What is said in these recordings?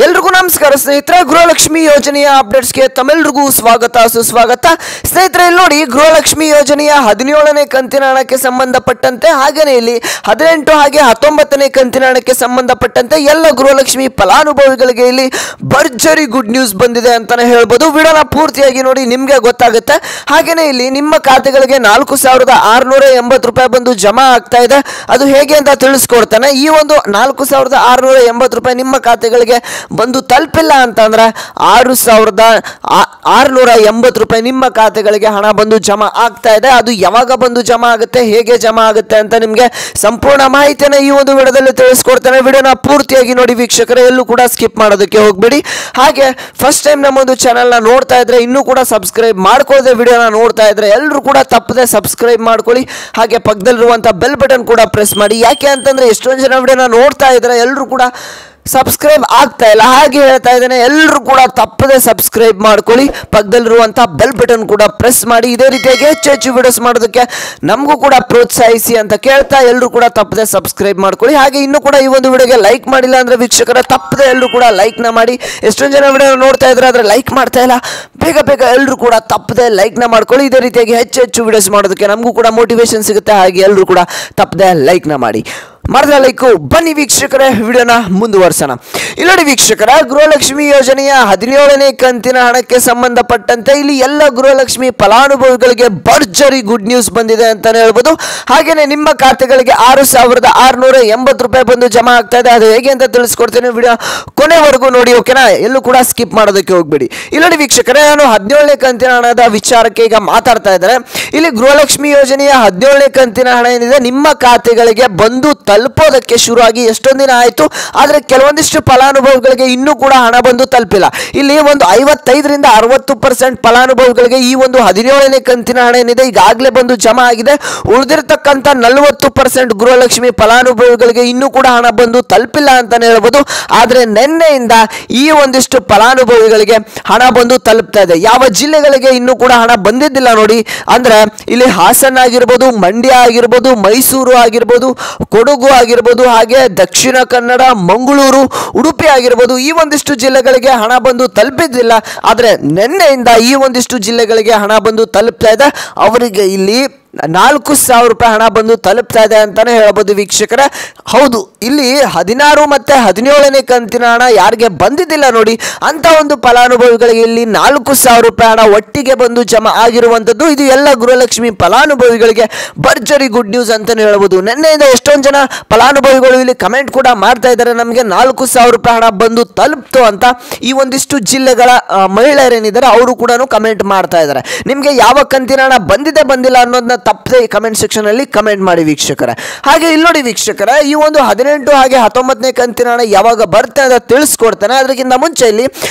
ಎಲ್ರಿಗೂ ನಮಸ್ಕಾರ ಸ್ನೇಹಿತರೆ, ಗೃಹಲಕ್ಷ್ಮಿ ಯೋಜನೆಯ ಅಪ್ಡೇಟ್ಸ್ಗೆ ತಮ್ಮೆಲ್ಲರಿಗೂ ಸ್ವಾಗತ ಸುಸ್ವಾಗತ. ಸ್ನೇಹಿತರೆ, ಇಲ್ಲಿ ನೋಡಿ, ಗೃಹಲಕ್ಷ್ಮಿ ಯೋಜನೆಯ 17ನೇ ಕಂತಿನ ಹಣಕ್ಕೆ ಸಂಬಂಧಪಟ್ಟಂತೆ ಹಾಗೆಯೇ ಇಲ್ಲಿ 18 ಹಾಗೆ 19ನೇ ಕಂತಿನ ಹಣಕ್ಕೆ ಸಂಬಂಧಪಟ್ಟಂತೆ ಎಲ್ಲ ಗೃಹಲಕ್ಷ್ಮಿ ಫಲಾನುಭವಿಗಳಿಗೆ ಇಲ್ಲಿ ಭರ್ಜರಿ ಗುಡ್ ನ್ಯೂಸ್ ಬಂದಿದೆ ಅಂತಾನೆ ಹೇಳ್ಬೋದು. ವಿಡಿಯೋನ ಪೂರ್ತಿಯಾಗಿ ನೋಡಿ, ನಿಮಗೆ ಗೊತ್ತಾಗುತ್ತೆ. ಹಾಗೆಯೇ ಇಲ್ಲಿ ನಿಮ್ಮ ಖಾತೆಗಳಿಗೆ 4,680 ರೂಪಾಯಿ ಬಂದು ಜಮಾ ಆಗ್ತಾ ಇದೆ. ಅದು ಹೇಗೆ ಅಂತ ತಿಳಿಸ್ಕೊಡ್ತಾನೆ. ಈ ಒಂದು 4,680 ರೂಪಾಯಿ ನಿಮ್ಮ ಖಾತೆಗಳಿಗೆ ಬಂದು ತಲುಪಿಲ್ಲ ಅಂತಂದ್ರೆ 6,680 ರೂಪಾಯಿ ನಿಮ್ಮ ಖಾತೆಗಳಿಗೆ ಹಣ ಬಂದು ಜಮಾ ಆಗ್ತಾ ಇದೆ. ಅದು ಯಾವಾಗ ಬಂದು ಜಮಾ ಆಗುತ್ತೆ, ಹೇಗೆ ಜಮಾ ಆಗುತ್ತೆ ಅಂತ ನಿಮಗೆ ಸಂಪೂರ್ಣ ಮಾಹಿತಿಯನ್ನು ಈ ಒಂದು ವಿಡಿಯೋದಲ್ಲಿ ತಿಳಿಸ್ಕೊಡ್ತೇನೆ. ವಿಡಿಯೋನ ಪೂರ್ತಿಯಾಗಿ ನೋಡಿ ವೀಕ್ಷಕರೇ, ಎಲ್ಲೂ ಕೂಡ ಸ್ಕಿಪ್ ಮಾಡೋದಕ್ಕೆ ಹೋಗ್ಬೇಡಿ. ಹಾಗೆ ಫಸ್ಟ್ ಟೈಮ್ ನಮ್ಮೊಂದು ಚಾನಲ್ನ ನೋಡ್ತಾ ಇದ್ರೆ ಇನ್ನೂ ಕೂಡ ಸಬ್ಸ್ಕ್ರೈಬ್ ಮಾಡ್ಕೊಳ್ಳದೆ ವಿಡಿಯೋನ ನೋಡ್ತಾ ಇದ್ರೆ ಎಲ್ಲರೂ ಕೂಡ ತಪ್ಪದೆ ಸಬ್ಸ್ಕ್ರೈಬ್ ಮಾಡ್ಕೊಳ್ಳಿ. ಹಾಗೆ ಪಕ್ಕದಲ್ಲಿರುವಂಥ ಬೆಲ್ ಬಟನ್ ಕೂಡ ಪ್ರೆಸ್ ಮಾಡಿ. ಯಾಕೆ ಅಂತಂದ್ರೆ ಎಷ್ಟೊಂದು ಜನ ವಿಡಿಯೋನ ನೋಡ್ತಾ ಇದ್ರೆ ಎಲ್ಲರೂ ಕೂಡ ಸಬ್ಸ್ಕ್ರೈಬ್ ಆಗ್ತಾ ಇಲ್ಲ. ಹಾಗೆ ಹೇಳ್ತಾ ಇದ್ದೇನೆ, ಎಲ್ಲರೂ ಕೂಡ ತಪ್ಪದೆ ಸಬ್ಸ್ಕ್ರೈಬ್ ಮಾಡ್ಕೊಳ್ಳಿ. ಪಕ್ಕದಲ್ಲಿರುವಂಥ ಬೆಲ್ ಬಟನ್ ಕೂಡ ಪ್ರೆಸ್ ಮಾಡಿ. ಇದೇ ರೀತಿಯಾಗಿ ಹೆಚ್ಚು ವಿಡಿಯೋಸ್ ಮಾಡೋದಕ್ಕೆ ನಮಗೂ ಕೂಡ ಪ್ರೋತ್ಸಾಹಿಸಿ ಅಂತ ಕೇಳ್ತಾ ಎಲ್ಲರೂ ಕೂಡ ತಪ್ಪದೆ ಸಬ್ಸ್ಕ್ರೈಬ್ ಮಾಡ್ಕೊಳ್ಳಿ. ಹಾಗೆ ಇನ್ನೂ ಕೂಡ ಈ ಒಂದು ವಿಡಿಯೋಗೆ ಲೈಕ್ ಮಾಡಿಲ್ಲ ಅಂದ್ರೆ ವೀಕ್ಷಕರ ತಪ್ಪದೆ ಎಲ್ಲರೂ ಕೂಡ ಲೈಕ್ನ ಮಾಡಿ. ಎಷ್ಟೊಂದು ಜನ ವಿಡಿಯೋ ನೋಡ್ತಾ ಇದ್ರೆ ಆದರೆ ಲೈಕ್ ಮಾಡ್ತಾ ಇಲ್ಲ. ಬೇಗ ಎಲ್ಲರೂ ಕೂಡ ತಪ್ಪದೆ ಲೈಕ್ನ ಮಾಡ್ಕೊಳ್ಳಿ. ಇದೇ ರೀತಿಯಾಗಿ ಹೆಚ್ಚು ವಿಡಿಯೋಸ್ ಮಾಡೋದಕ್ಕೆ ನಮಗೂ ಕೂಡ ಮೋಟಿವೇಶನ್ ಸಿಗುತ್ತೆ. ಹಾಗೆ ಎಲ್ಲರೂ ಕೂಡ ತಪ್ಪದೆ ಲೈಕ್ನ ಮಾಡಿ. ಮಾಡಿದ್ರೆ ಲೈಕು. ಬನ್ನಿ ವೀಕ್ಷಕರೇ, ವಿಡಿಯೋನ ಮುಂದುವರ್ಸೋಣ. ಇಲ್ಲಡಿ ವೀಕ್ಷಕರ, ಗೃಹಲಕ್ಷ್ಮಿ ಯೋಜನೆಯ 17ನೇ ಕಂತಿನ ಹಣಕ್ಕೆ ಸಂಬಂಧಪಟ್ಟಂತೆ ಇಲ್ಲಿ ಎಲ್ಲ ಗೃಹಲಕ್ಷ್ಮಿ ಫಲಾನುಭವಿಗಳಿಗೆ ಭರ್ಜರಿ ಗುಡ್ ನ್ಯೂಸ್ ಬಂದಿದೆ ಅಂತಾನೆ ಹೇಳ್ಬೋದು. ಹಾಗೇನೆ ನಿಮ್ಮ ಖಾತೆಗಳಿಗೆ 6,680 ರೂಪಾಯಿ ಬಂದು ಜಮಾ ಆಗ್ತಾ ಇದೆ. ಅದು ಹೇಗೆ ಅಂತ ತಿಳಿಸ್ಕೊಡ್ತೇನೆ. ವಿಡಿಯೋ ಕೊನೆವರೆಗೂ ನೋಡಿ, ಓಕೆನಾ? ಎಲ್ಲೂ ಕೂಡ ಸ್ಕಿಪ್ ಮಾಡೋದಕ್ಕೆ ಹೋಗ್ಬೇಡಿ. ಇಲ್ಲಡಿ ವೀಕ್ಷಕರೇ, ನಾನು 17ನೇ ಕಂತಿನ ಹಣದ ವಿಚಾರಕ್ಕೆ ಈಗ ಮಾತಾಡ್ತಾ ಇದ್ದಾರೆ. ಇಲ್ಲಿ ಗೃಹಲಕ್ಷ್ಮಿ ಯೋಜನೆಯ 17ನೇ ಕಂತಿನ ಹಣ ಏನಿದೆ ನಿಮ್ಮ ಖಾತೆಗಳಿಗೆ ಬಂದು ತಲುಪೋದಕ್ಕೆ ಶುರುವಾಗಿ ಎಷ್ಟೊಂದು ದಿನ ಆಯಿತು. ಆದರೆ ಕೆಲವೊಂದಿಷ್ಟು ಫಲಾನುಭವಿಗಳಿಗೆ ಇನ್ನೂ ಕೂಡ ಹಣ ಬಂದು ತಲುಪಿಲ್ಲ. ಇಲ್ಲಿ ಒಂದು 55ರಿಂದ 60% ಫಲಾನುಭವಿಗಳಿಗೆ ಈ ಒಂದು 17ನೇ ಕಂತಿನ ಹಣ ಏನಿದೆ ಈಗಾಗಲೇ ಬಂದು ಜಮಾ ಆಗಿದೆ. ಉಳಿದಿರತಕ್ಕಂಥ 40% ಗೃಹಲಕ್ಷ್ಮಿ ಫಲಾನುಭವಿಗಳಿಗೆ ಇನ್ನೂ ಕೂಡ ಹಣ ಬಂದು ತಲುಪಿಲ್ಲ ಅಂತಾನೆ ಹೇಳ್ಬೋದು. ಆದರೆ ನಿನ್ನೆಯಿಂದ ಈ ಒಂದಿಷ್ಟು ಫಲಾನುಭವಿಗಳಿಗೆ ಹಣ ಬಂದು ತಲುಪ್ತಾ ಇದೆ. ಯಾವ ಜಿಲ್ಲೆಗಳಿಗೆ ಇನ್ನೂ ಕೂಡ ಹಣ ಬಂದಿದ್ದಿಲ್ಲ ನೋಡಿ ಅಂದ್ರೆ ಇಲ್ಲಿ ಹಾಸನ ಆಗಿರ್ಬೋದು, ಮಂಡ್ಯ ಆಗಿರ್ಬೋದು, ಮೈಸೂರು ಆಗಿರ್ಬೋದು, ಕೊಡಗು ಆಗಿರ್ಬೋದು, ಹಾಗೆ ದಕ್ಷಿಣ ಕನ್ನಡ, ಮಂಗಳೂರು, ಉಡುಪಿ ಆಗಿರ್ಬೋದು, ಈ ಒಂದಿಷ್ಟು ಜಿಲ್ಲೆಗಳಿಗೆ ಹಣ ಬಂದು ತಲುಪಿದ್ದಿಲ್ಲ. ಆದರೆ ನಿನ್ನೆಯಿಂದ ಈ ಒಂದಿಷ್ಟು ಜಿಲ್ಲೆಗಳಿಗೆ ಹಣ ಬಂದು ತಲುಪ್ತಾ ಇದೆ. ಅವರಿಗೆ ಇಲ್ಲಿ 4,000 ರೂಪಾಯಿ ಹಣ ಬಂದು ತಲುಪ್ತಾ ಇದೆ ಅಂತಾನೆ ಹೇಳ್ಬೋದು ವೀಕ್ಷಕರೇ. ಹೌದು, ಇಲ್ಲಿ 16 ಮತ್ತು 17ನೇ ಕಂತಿನ ಹಣ ಯಾರಿಗೆ ಬಂದಿದ್ದಿಲ್ಲ ನೋಡಿ ಅಂತ ಒಂದು ಫಲಾನುಭವಿಗಳಿಗೆ ಇಲ್ಲಿ 4,000 ರೂಪಾಯಿ ಹಣ ಒಟ್ಟಿಗೆ ಬಂದು ಜಮಾ ಆಗಿರುವಂಥದ್ದು. ಇದು ಎಲ್ಲ ಗೃಹಲಕ್ಷ್ಮಿ ಫಲಾನುಭವಿಗಳಿಗೆ ಭರ್ಜರಿ ಗುಡ್ ನ್ಯೂಸ್ ಅಂತಾನೆ ಹೇಳ್ಬೋದು. ನಿನ್ನೆಯಿಂದ ಎಷ್ಟೊಂದು ಜನ ಫಲಾನುಭವಿಗಳು ಇಲ್ಲಿ ಕಮೆಂಟ್ ಕೂಡ ಮಾಡ್ತಾ ಇದ್ದಾರೆ, ನಮಗೆ 4,000 ರೂಪಾಯಿ ಹಣ ಬಂದು ತಲುಪ್ತು ಅಂತ. ಈ ಒಂದಿಷ್ಟು ಜಿಲ್ಲೆಗಳ ಮಹಿಳೆಯರೇನಿದ್ದಾರೆ ಅವರು ಕೂಡ ಕಮೆಂಟ್ ಮಾಡ್ತಾ ಇದ್ದಾರೆ. ನಿಮಗೆ ಯಾವ ಕಂತಿನ ಹಣ ಬಂದಿಲ್ಲ ಅನ್ನೋದನ್ನ ತಪ್ಪದೆ ಕಮೆಂಟ್ ಸೆಕ್ಷನ್ ಅಲ್ಲಿ ಕಮೆಂಟ್ ಮಾಡಿ ವೀಕ್ಷಕರೇ. ಹಾಗೆ ಇಲ್ಲಿ ನೋಡಿ ವೀಕ್ಷಕರೇ, ಈ ಒಂದು 18 ಹಾಗೆ 19ನೇ ಕಂತಿನ ಹಣ ಯಾವಾಗ ಬರುತ್ತೆ ಅಂತ ತಿಳಿಸ್ಕೊಡ್ತಾನೆ. ಅದಕ್ಕಿಂತ ಮುಂಚೆ ಇಲ್ಲಿ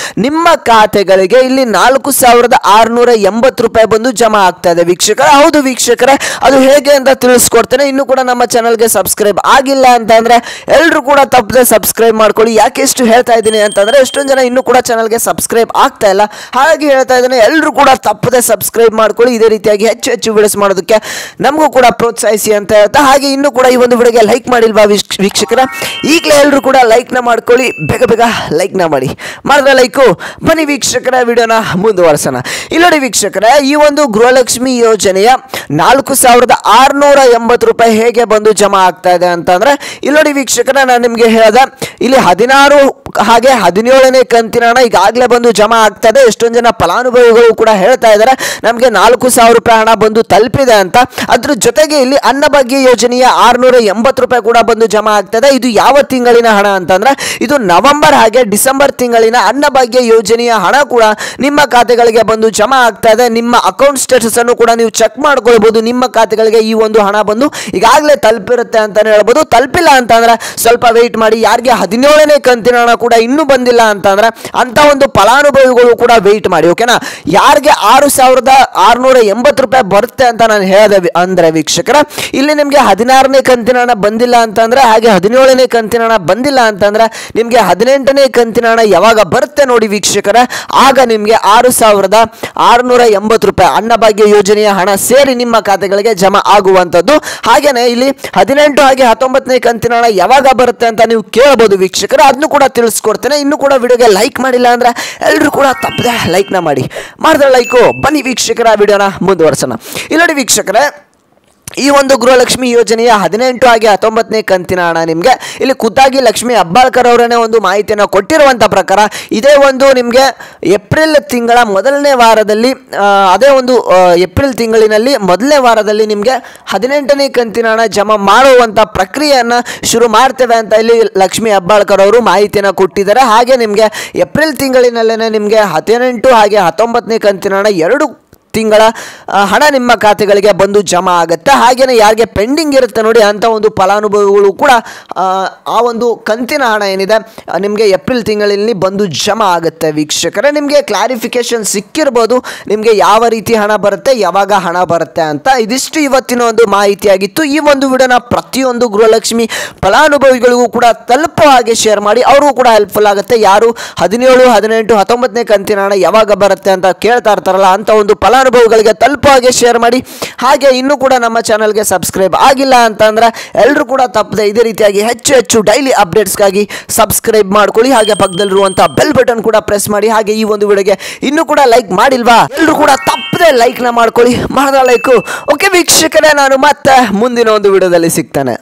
ನಿಮ್ಮ ಖಾತೆಗಳಿಗೆ ಇಲ್ಲಿ 4,680 ರೂಪಾಯಿ ಬಂದು ಜಮಾ ಆಗ್ತಾ ಇದೆ ವೀಕ್ಷಕರೇ. ಹೌದು ವೀಕ್ಷಕರೇ, ಅದು ಹೇಗೆ ಅಂತ ತಿಳಿಸ್ಕೊಡ್ತೇನೆ. ಇನ್ನು ಕೂಡ ನಮ್ಮ ಚಾನಲ್ಗೆ ಸಬ್ಸ್ಕ್ರೈಬ್ ಆಗಿಲ್ಲ ಅಂತಂದ್ರೆ ಎಲ್ಲರೂ ಕೂಡ ತಪ್ಪದೆ ಸಬ್ಸ್ಕ್ರೈಬ್ ಮಾಡ್ಕೊಳ್ಳಿ. ಯಾಕೆ ಎಷ್ಟು ಹೇಳ್ತಾ ಇದ್ದೀನಿ ಅಂತಂದ್ರೆ ಎಷ್ಟೊಂದು ಜನ ಇನ್ನೂ ಕೂಡ ಚಾನಲ್ಗೆ ಸಬ್ಸ್ಕ್ರೈಬ್ ಆಗ್ತಾ ಇಲ್ಲ. ಹಾಗೆ ಹೇಳ್ತಾ ಇದ್ದೇನೆ, ಎಲ್ಲರೂ ಕೂಡ ತಪ್ಪದೆ ಸಬ್ಸ್ಕ್ರೈಬ್ ಮಾಡ್ಕೊಳ್ಳಿ. ಇದೇ ರೀತಿಯಾಗಿ ಹೆಚ್ಚು ವಿಡಿಯೋಸ್ ಮಾಡೋದಕ್ಕೆ ನಮಗೂ ಕೂಡ ಪ್ರೋತ್ಸಾಹಿಸಿ ಅಂತ ಹೇಳ್ತಾ, ಹಾಗೆ ಇನ್ನೂ ಕೂಡ ಈ ಒಂದು ವಿಡಿಯೋಗೆ ಲೈಕ್ ಮಾಡಿಲ್ವಾ ವೀಕ್ಷಕರ? ಈಗಲೇ ಎಲ್ಲರೂ ಕೂಡ ಲೈಕ್ನ ಮಾಡ್ಕೊಳ್ಳಿ. ಬೇಗ ಲೈಕ್ನ ಮಾಡಿದ್ರೆ ಲೈಕು. ಬನ್ನಿ ವೀಕ್ಷಕರ, ವಿಡಿಯೋನ ಮುಂದುವರ್ಸೋಣ. ಇಲ್ಲಡಿ ವೀಕ್ಷಕರ, ಈ ಒಂದು ಗೃಹಲಕ್ಷ್ಮಿ ಯೋಜನೆಯ 4,680 ರೂಪಾಯಿ ಹೇಗೆ ಬಂದು ಜಮಾ ಆಗ್ತಾ ಇದೆ ಅಂತಂದ್ರೆ ಇಲ್ಲಡಿ ವೀಕ್ಷಕರ, ನಾನು ನಿಮಗೆ ಹೇಳಿದೆ ಇಲ್ಲಿ 16 ಹಾಗೆ 17ನೇ ಕಂತಿನ ಹಣ ಈಗಾಗಲೇ ಬಂದು ಜಮಾ ಆಗ್ತಾ ಇದೆ. ಎಷ್ಟೊಂದು ಜನ ಫಲಾನುಭವಿಗಳು ಕೂಡ ಹೇಳ್ತಾ ಇದ್ದಾರೆ ನಮಗೆ 4,000 ರೂಪಾಯಿ ಹಣ ಬಂದು ತಲುಪಿದೆ ಅಂತ. ಅದ್ರ ಜೊತೆಗೆ ಇಲ್ಲಿ ಅನ್ನಭಾಗ್ಯ ಯೋಜನೆಯ 680 ರೂಪಾಯಿ ಕೂಡ ಬಂದು ಜಮಾ ಆಗ್ತದೆ. ಇದು ಯಾವ ತಿಂಗಳಿನ ಹಣ ಅಂತಂದ್ರೆ ಇದು ನವೆಂಬರ್ ಹಾಗೆ ಡಿಸೆಂಬರ್ ತಿಂಗಳಿನ ಅನ್ನಭಾಗ್ಯ ಯೋಜನೆಯ ಹಣ ಕೂಡ ನಿಮ್ಮ ಖಾತೆಗಳಿಗೆ ಬಂದು ಜಮಾ ಆಗ್ತಾ ಇದೆ. ನಿಮ್ಮ ಅಕೌಂಟ್ ಸ್ಟೇಟಸ್ ಅನ್ನು ಕೂಡ ನೀವು ಚೆಕ್ ಮಾಡ್ಕೊಳ್ಬಹುದು. ನಿಮ್ಮ ಖಾತೆಗಳಿಗೆ ಈ ಒಂದು ಹಣ ಬಂದು ಈಗಾಗಲೇ ತಲುಪಿರುತ್ತೆ ಅಂತಾನೆ ಹೇಳ್ಬೋದು. ತಲುಪಿಲ್ಲ ಅಂತಂದ್ರೆ ಸ್ವಲ್ಪ ವೆಯ್ಟ್ ಮಾಡಿ. ಯಾರಿಗೆ 17ನೇ ಕಂತಿನ ಹಣ ಕೂಡ ಇನ್ನೂ ಬಂದಿಲ್ಲ ಅಂತಂದ್ರೆ ಅಂತ ಒಂದು ಫಲಾನುಭವಿಗಳು ಕೂಡ ವೆಯ್ಟ್ ಮಾಡಿ, ಓಕೆನಾ? ಯಾರಿಗೆ 6,680 ರೂಪಾಯಿ ಬರುತ್ತೆ ಅಂತ ನಾನು ಹೇಳಿದೆ ಅಂದ್ರೆ ವೀಕ್ಷಕರ, ಇಲ್ಲಿ ನಿಮಗೆ 16ನೇ ಕಂತಿನ ಹಣ ಬಂದಿಲ್ಲ ಅಂತಂದ್ರೆ ಹಾಗೆ 17ನೇ ಕಂತಿನ ಹಣ ಬಂದಿಲ್ಲ ಅಂತಂದ್ರೆ ನಿಮಗೆ 18ನೇ ಕಂತಿನ ಹಣ ಯಾವಾಗ ಬರುತ್ತೆ ನೋಡಿ ವೀಕ್ಷಕರ, ಆಗ ನಿಮಗೆ 6,680 ರೂಪಾಯಿ ಅನ್ನಭಾಗ್ಯ ಯೋಜನೆಯ ಹಣ ಸೇರಿ ನಿಮ್ಮ ಖಾತೆಗಳಿಗೆ ಜಮಾ ಆಗುವಂಥದ್ದು. ಹಾಗೇನೆ ಇಲ್ಲಿ 18 ಹಾಗೆ 19ನೇ ಕಂತಿನ ಹಣ ಯಾವಾಗ ಬರುತ್ತೆ ಅಂತ ನೀವು ಕೇಳಬಹುದು ವೀಕ್ಷಕರ. ಅದನ್ನು ಕೂಡ ತಿಳಿಸ್ ತಿಳಿಸ್ಕೊಡ್ತೇನೆ. ಇನ್ನು ಕೂಡ ವಿಡಿಯೋಗೆ ಲೈಕ್ ಮಾಡಿಲ್ಲ ಅಂದರೆ ಎಲ್ಲರೂ ಕೂಡ ತಪ್ಪದೆ ಲೈಕ್ನ ಮಾಡಿದ್ರೆ ಲೈಕು. ಬನ್ನಿ ವೀಕ್ಷಕರ ವಿಡಿಯೋನ ಮುಂದುವರ್ಸೋಣ. ಇಲ್ಲಿ ನೋಡಿ ವೀಕ್ಷಕರೇ, ಈ ಒಂದು ಗೃಹಲಕ್ಷ್ಮಿ ಯೋಜನೆಯ 18 ಹಾಗೆ 19ನೇ ಕಂತಿನ ಹಣ ನಿಮಗೆ ಇಲ್ಲಿ ಖುದ್ದಾಗಿ ಲಕ್ಷ್ಮಿ ಹೆಬ್ಬಾಳ್ಕರ್ ಅವರೇ ಒಂದು ಮಾಹಿತಿಯನ್ನು ಕೊಟ್ಟಿರುವಂಥ ಪ್ರಕಾರ ಇದೇ ಒಂದು ನಿಮಗೆ ಏಪ್ರಿಲ್ ತಿಂಗಳ ಮೊದಲನೇ ವಾರದಲ್ಲಿ ಏಪ್ರಿಲ್ ತಿಂಗಳಿನಲ್ಲಿ ಮೊದಲನೇ ವಾರದಲ್ಲಿ ನಿಮಗೆ 18ನೇ ಕಂತಿನ ಹಣ ಜಮಾ ಮಾಡುವಂಥ ಪ್ರಕ್ರಿಯೆಯನ್ನು ಶುರು ಮಾಡ್ತೇವೆ ಅಂತ ಇಲ್ಲಿ ಲಕ್ಷ್ಮಿ ಹೆಬ್ಬಾಳ್ಕರ್ ಅವರು ಮಾಹಿತಿಯನ್ನು ಕೊಟ್ಟಿದ್ದಾರೆ. ಹಾಗೆ ನಿಮಗೆ ಏಪ್ರಿಲ್ ತಿಂಗಳಿನಲ್ಲೇ ನಿಮಗೆ 18 ಹಾಗೆ 19ನೇ ಕಂತಿನ ಹಣ 2 ತಿಂಗಳ ಹಣ ನಿಮ್ಮ ಖಾತೆಗಳಿಗೆ ಬಂದು ಜಮಾ ಆಗುತ್ತೆ. ಹಾಗೆಯೇ ಯಾರಿಗೆ ಪೆಂಡಿಂಗ್ ಇರುತ್ತೆ ನೋಡಿ ಅಂಥ ಒಂದು ಫಲಾನುಭವಿಗಳು ಕೂಡ ಆ ಒಂದು ಕಂತಿನ ಹಣ ಏನಿದೆ ನಿಮಗೆ ಏಪ್ರಿಲ್ ತಿಂಗಳಲ್ಲಿ ಬಂದು ಜಮಾ ಆಗುತ್ತೆ. ವೀಕ್ಷಕರೇ, ನಿಮಗೆ ಕ್ಲಾರಿಫಿಕೇಶನ್ ಸಿಕ್ಕಿರ್ಬೋದು ನಿಮಗೆ ಯಾವ ರೀತಿ ಹಣ ಬರುತ್ತೆ, ಯಾವಾಗ ಹಣ ಬರುತ್ತೆ ಅಂತ. ಇದಿಷ್ಟು ಇವತ್ತಿನ ಒಂದು ಮಾಹಿತಿಯಾಗಿತ್ತು. ಈ ಒಂದು ವಿಡಿಯೋನ ಪ್ರತಿಯೊಂದು ಗೃಹಲಕ್ಷ್ಮಿ ಫಲಾನುಭವಿಗಳಿಗೂ ಕೂಡ ತಲುಪೋ ಹಾಗೆ ಶೇರ್ ಮಾಡಿ, ಅವ್ರಿಗೂ ಕೂಡ ಹೆಲ್ಪ್ಫುಲ್ ಆಗುತ್ತೆ. ಯಾರು 17, 18, 19ನೇ ಕಂತಿನ ಹಣ ಯಾವಾಗ ಬರುತ್ತೆ ಅಂತ ಕೇಳ್ತಾ ಇರ್ತಾರಲ್ಲ ಅಂಥ ಒಂದು ಫಲಾನುಭವಿಗಳಿಗೆ ತಲುಪೋ ಹಾಗೆ ಶೇರ್ ಮಾಡಿ. ಹಾಗೆ ಇನ್ನೂ ಕೂಡ ನಮ್ಮ ಚಾನಲ್ಗೆ ಸಬ್ಸ್ಕ್ರೈಬ್ ಆಗಿಲ್ಲ ಅಂತಂದ್ರೆ ಎಲ್ಲರೂ ಕೂಡ ತಪ್ಪದೆ ಇದೇ ರೀತಿಯಾಗಿ ಹೆಚ್ಚು ಡೈಲಿ ಅಪ್ಡೇಟ್ಸ್ಗಾಗಿ ಸಬ್ಸ್ಕ್ರೈಬ್ ಮಾಡ್ಕೊಳ್ಳಿ. ಹಾಗೆ ಪಕ್ಕದಲ್ಲಿರುವಂಥ ಬೆಲ್ ಬಟನ್ ಕೂಡ ಪ್ರೆಸ್ ಮಾಡಿ. ಹಾಗೆ ಈ ಒಂದು ವಿಡಿಯೋಗೆ ಇನ್ನೂ ಕೂಡ ಲೈಕ್ ಮಾಡಿಲ್ವಾ, ಎಲ್ಲರೂ ಕೂಡ ತಪ್ಪದೆ ಲೈಕ್ನ ಮಾಡ್ಕೊಳ್ಳಿ. ಮಾಡಿದ ಲೈಕು. ಓಕೆ ವೀಕ್ಷಕರೇ, ನಾನು ಮತ್ತೆ ಮುಂದಿನ ಒಂದು ವಿಡಿಯೋದಲ್ಲಿ ಸಿಗ್ತೇನೆ.